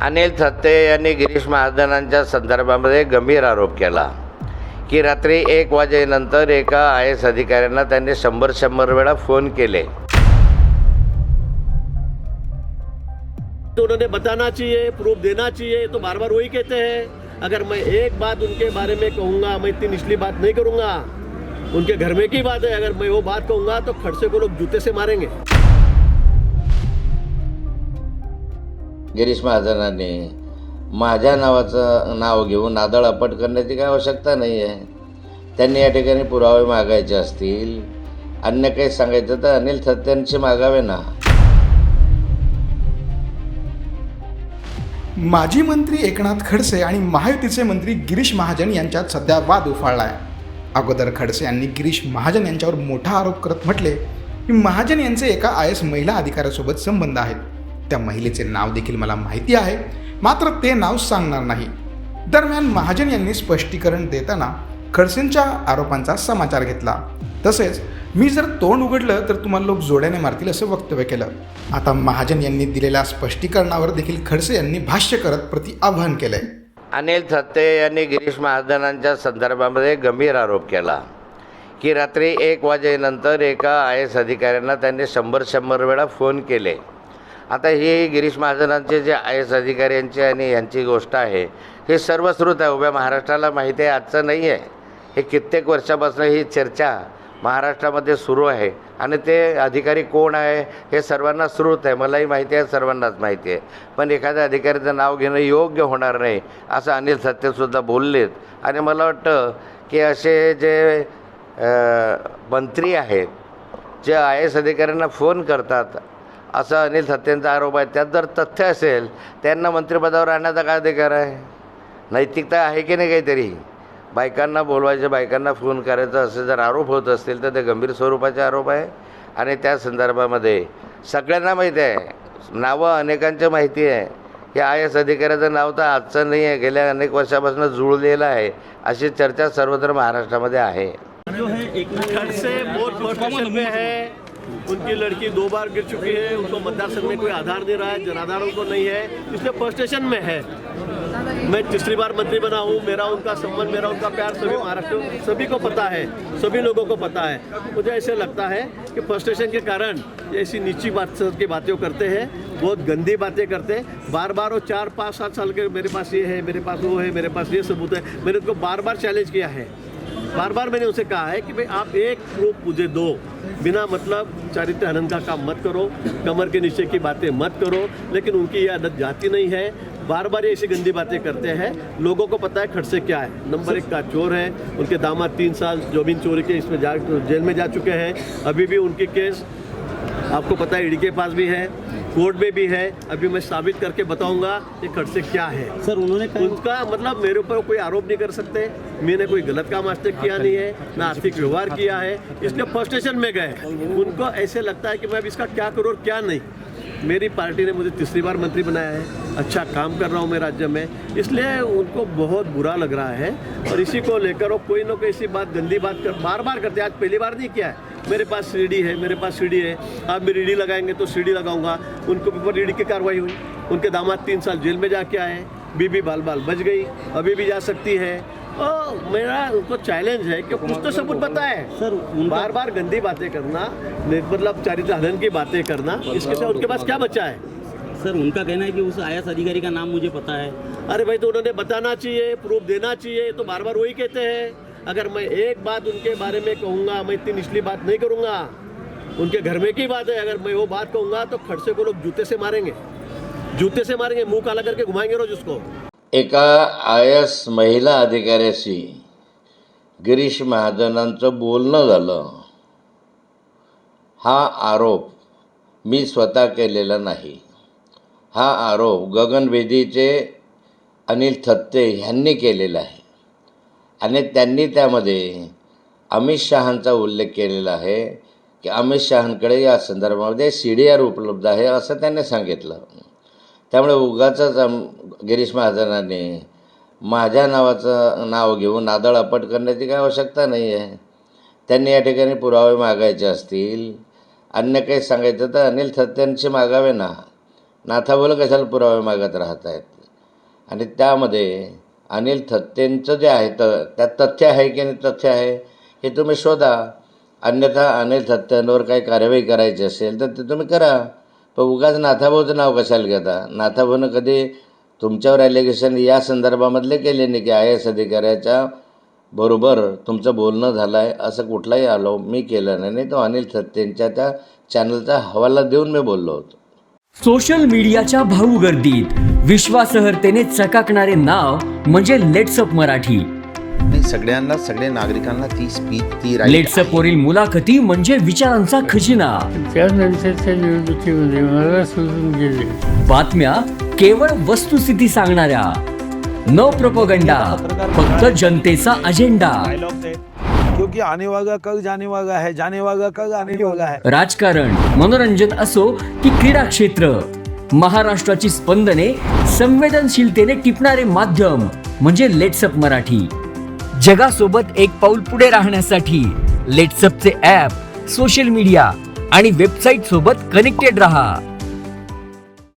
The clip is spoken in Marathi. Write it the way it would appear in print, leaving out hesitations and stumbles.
अनिल थत्ते यांनी गिरीश महाजनांच्या संदर्भामध्ये गंभीर आरोप केला की रात्री 1 वाजेनंतर एका IAS अधिकाऱ्यांना त्यांनी 100 वेळा फोन केले। तो उन्होंने बताना चाहिए, प्रूफ देना चाहिए। तो बार बार वही कहते हैं। अगर मैं एक बात उनके बारे में कहूँगा, मैं इतनी निचली बात नहीं करूँगा। उनके घर में की बात है, अगर मैं वो बात कहूँगा तो खड़से को लोग जूते से मारेंगे। गिरीश महाजनांनी माझ्या नावाचं नाव घेऊन नादळ आपट करण्याची काही आवश्यकता नाही आहे। त्यांनी या ठिकाणी पुरावे मागायचे असतील, अन्य काही सांगायचं तर अनिल थत्तेंशी मागावे ना। माजी मंत्री एकनाथ खडसे आणि महायुतीचे मंत्री गिरीश महाजन यांच्यात सध्या वाद उफाळला आहे। अगोदर खडसे यांनी गिरीश महाजन यांच्यावर मोठा आरोप करत म्हटले की महाजन यांचे एका IAS महिला अधिकाऱ्यासोबत संबंध आहेत। त्या महिलेचे नाव देखील मला माहिती आहे, मात्र ते नाव सांगणार नाही। दरम्यान महाजन यांनी स्पष्टीकरण देताना खडसेंच्या आरोपांचा समाचार घेतला। तसेच मी जर तोंड उघडलं तर तुम्हाला लोक जोड्याने मारतील असं वक्तव्य केलं। आता महाजन यांनी दिलेल्या स्पष्टीकरणावर देखील खडसे यांनी भाष्य करत प्रति आव्हान केलंय। अनिल थत्ते यांनी गिरीश महाजनांच्या संदर्भामध्ये गंभीर आरोप केला की रात्री 1 वाजेनंतर एका IAS अधिकाऱ्यांना त्यांनी 100 वेळा फोन केले। आता ही गिरीश महाजनांचे जे IAS अधिकारी यांची आणि यांची गोष्ट आहे, हे सर्वश्रुत आहे, उभ्या महाराष्ट्राला माहिती आहे, आजचं नाही आहे। हे कित्येक वर्षापासून ही चर्चा महाराष्ट्रामध्ये सुरू आहे आणि ते अधिकारी कोण आहे हे सर्वांना श्रुत आहे, मलाही माहिती आहे, सर्वांनाच माहिती आहे। पण एखाद्या अधिकाऱ्याचं नाव घेणं योग्य होणार नाही असं अनिल थत्तेसुद्धा बोललेत। आणि मला वाटतं की असे जे मंत्री आहेत जे IAS अधिकाऱ्यांना फोन करतात असं अनिल थत्तेंचा आरोप आहे, त्यात जर तथ्य असेल त्यांना मंत्रिपदावर आणण्याचा काय अधिकार आहे? नैतिकता आहे की नाही काहीतरी? बायकांना बोलवायचं, बायकांना फोन करायचं असे जर आरोप होत असतील तर ते गंभीर स्वरूपाचे आरोप आहे। आणि त्या संदर्भामध्ये सगळ्यांना माहिती आहे, नावं अनेकांची माहिती आहे। या IAS अधिकाऱ्याचं नाव तर आजचं नाही आहे, गेल्या अनेक वर्षापासून जुळलेलं आहे, अशी चर्चा सर्वत्र महाराष्ट्रामध्ये आहे। जो है एकनाथ खड़से बहुत पोजीशन में है। उनकी लड़की 2 बार गिर चुकी है, उनको मतदार में कोई आधार नहीं रहा है, जनाधार उनको नहीं है, इसलिए फ्रस्ट्रेशन में है। मैं तीसरी बार मंत्री बना हूँ, मेरा उनका संबंध, मेरा उनका प्यार सभी महाराष्ट्र सभी को पता है, सभी लोगों को पता है। मुझे ऐसे लगता है कि फ्रस्ट्रेशन के कारण ऐसी नीची बात की बातें करते हैं, बहुत गंदी बातें करते हैं। बार बार वो 4, 5, 7 साल के मेरे पास ये है, मेरे पास वो है, मेरे पास ये सबूत है। मैंने उनको बार बार चैलेंज किया है, बार बार मैंने उनसे कहा है कि भाई आप एक प्रूफ मुझे दो, बिना मतलब चारित्र हनन का काम मत करो, कमर के नीचे की बातें मत करो। लेकिन उनकी ये आदत जाती नहीं है, बार बार ऐसी गंदी बातें करते हैं। लोगों को पता है खड़से क्या है, नंबर 1 का चोर है। उनके दामाद 3 साल जमीन चोरी के इसमें जेल में जा चुके हैं। अभी भी उनकी केस आपको पता है ईडी के पास भी है, कोर्ट में भी है। अभी मैं साबित करके बताऊंगा कि खड़से क्या है। सर उन्होंने उनका मतलब मेरे ऊपर कोई आरोप नहीं कर सकते, मैंने कोई गलत काम आज तक किया नहीं है, ना आर्थिक व्यवहार किया है, इसलिए फ्रस्ट्रेशन में गए। उनको ऐसे लगता है कि मैं अब इसका क्या करूँ और क्या नहीं। मेरी पार्टी ने मुझे तीसरी बार मंत्री बनाया है, अच्छा काम कर रहा हूँ मैं राज्य में, इसलिए उनको बहुत बुरा लग रहा है। और इसी को लेकर वो कोई ना कोई ऐसी बात, गंदी बात बार बार करते हैं। आज पहली बार नहीं किया है। मेरे पास सीडी है, मेरे पास सीडी है, आप मेरी ईडी लगाएंगे तो सीडी लगाऊंगा। उनको ऊपर ईडी की कार्रवाई हुई, उनके दामाद 3 साल जेल में जाके आए, बीबी बाल बाल बच गई, अभी भी जा सकती है। मेरा उनको चैलेंज है कि कुछ तो सबूत बताए। सर बार बार गंदी बातें करना, मतलब चारित्र हनन की बातें करना, इसके साथ उनके पास क्या बचा है? सर उनका कहना है कि उस IAS अधिकारी का नाम मुझे पता है। अरे भाई, तो उन्होंने बताना चाहिए, प्रूफ देना चाहिए। तो बार बार वही कहते हैं। अगर मैं एक बात उनके बारे में कहूँगा, मैं इतनी निचली बात नहीं करूँगा। उनके घर में की बात है, अगर मैं वो बात कहूँगा तो खड़से को लोग जूते से मारेंगे, जूते से मारेंगे, मुंह काला करके घुमाएंगे रोज उसको। एका IAS महिला अधिकाऱ्याशी गिरीश महाजनांचं बोलणं झालं, हा आरोप मी स्वतः केलेला नाही। हा आरोप गगनभेदीचे अनिल थत्ते यांनी केलेला आहे आणि त्यांनी त्यामध्ये अमित शहांचा उल्लेख केलेला आहे की अमित शहांकडे या संदर्भामध्ये CDR उपलब्ध आहे असं त्यांनी सांगितलं। त्यामुळे उगाचच गिरीश महाजनांनी माझ्या नावाचं नाव घेऊन नादळ आपट करण्याची काही आवश्यकता नाही आहे। त्यांनी या ठिकाणी पुरावे मागायचे असतील, अन्य काही सांगायचं तर अनिल थत्तेंशी मागावे ना। नाथाबोला कशाला पुरावे मागत राहत आहेत. आणि त्यामध्ये अनिल थत्तेंचं जे आहे त्यात तथ्य आहे की नाही तथ्य आहे हे तुम्ही शोधा. अन्यथा अनिल थत्तेंवर काही कार्यवाही करायची असेल तर ते तुम्ही करा. पण उगाच नाथाभाऊचं नाव कशाला घेता. नाथाभाऊनं कधी तुमच्यावर ॲलिगेशन या संदर्भामधले केले नाही की IAS अधिकाऱ्याच्या बरोबर तुमचं बोलणं झालं आहे असं कुठलाही आलो मी केलं नाही. तो अनिल थत्तेंच्या त्या चॅनलचा हवाला देऊन मी बोललो होतो. सोशल मीडियाच्या भाऊ गर्दीत विश्वासार्हतेने चकाकणारे नाव म्हणजे लेट्सअप मराठी. सगळ्यांना सगळ्या नागरिकांना ती स्पीच ती लेट्सअप वरील मुलाखती म्हणजे विचारांचा खजिना. त्यानंतरच्या निवडणुकीमध्ये मला सोडून गेले. बातम्या केवळ वस्तुस्थिती सांगणाऱ्या, न प्रोपगंडा, फक्त जनतेचा अजेंडा. क्योंकि आने वाला कल जाने वाला है, जाने वाला कल आने वाला है. राजकारण, मनोरंजन असो की क्रीडा क्षेत्र, महाराष्ट्राची स्पंदने संवेदनशीलतेने टिपणारे माध्यम म्हणजे लेट्सअप मराठी. जगासोबत एक पाऊल पुढे राहण्यासाठी लेट्सअपचे ॲप, सोशल मीडिया आणि वेबसाईट सोबत कनेक्टेड रहा.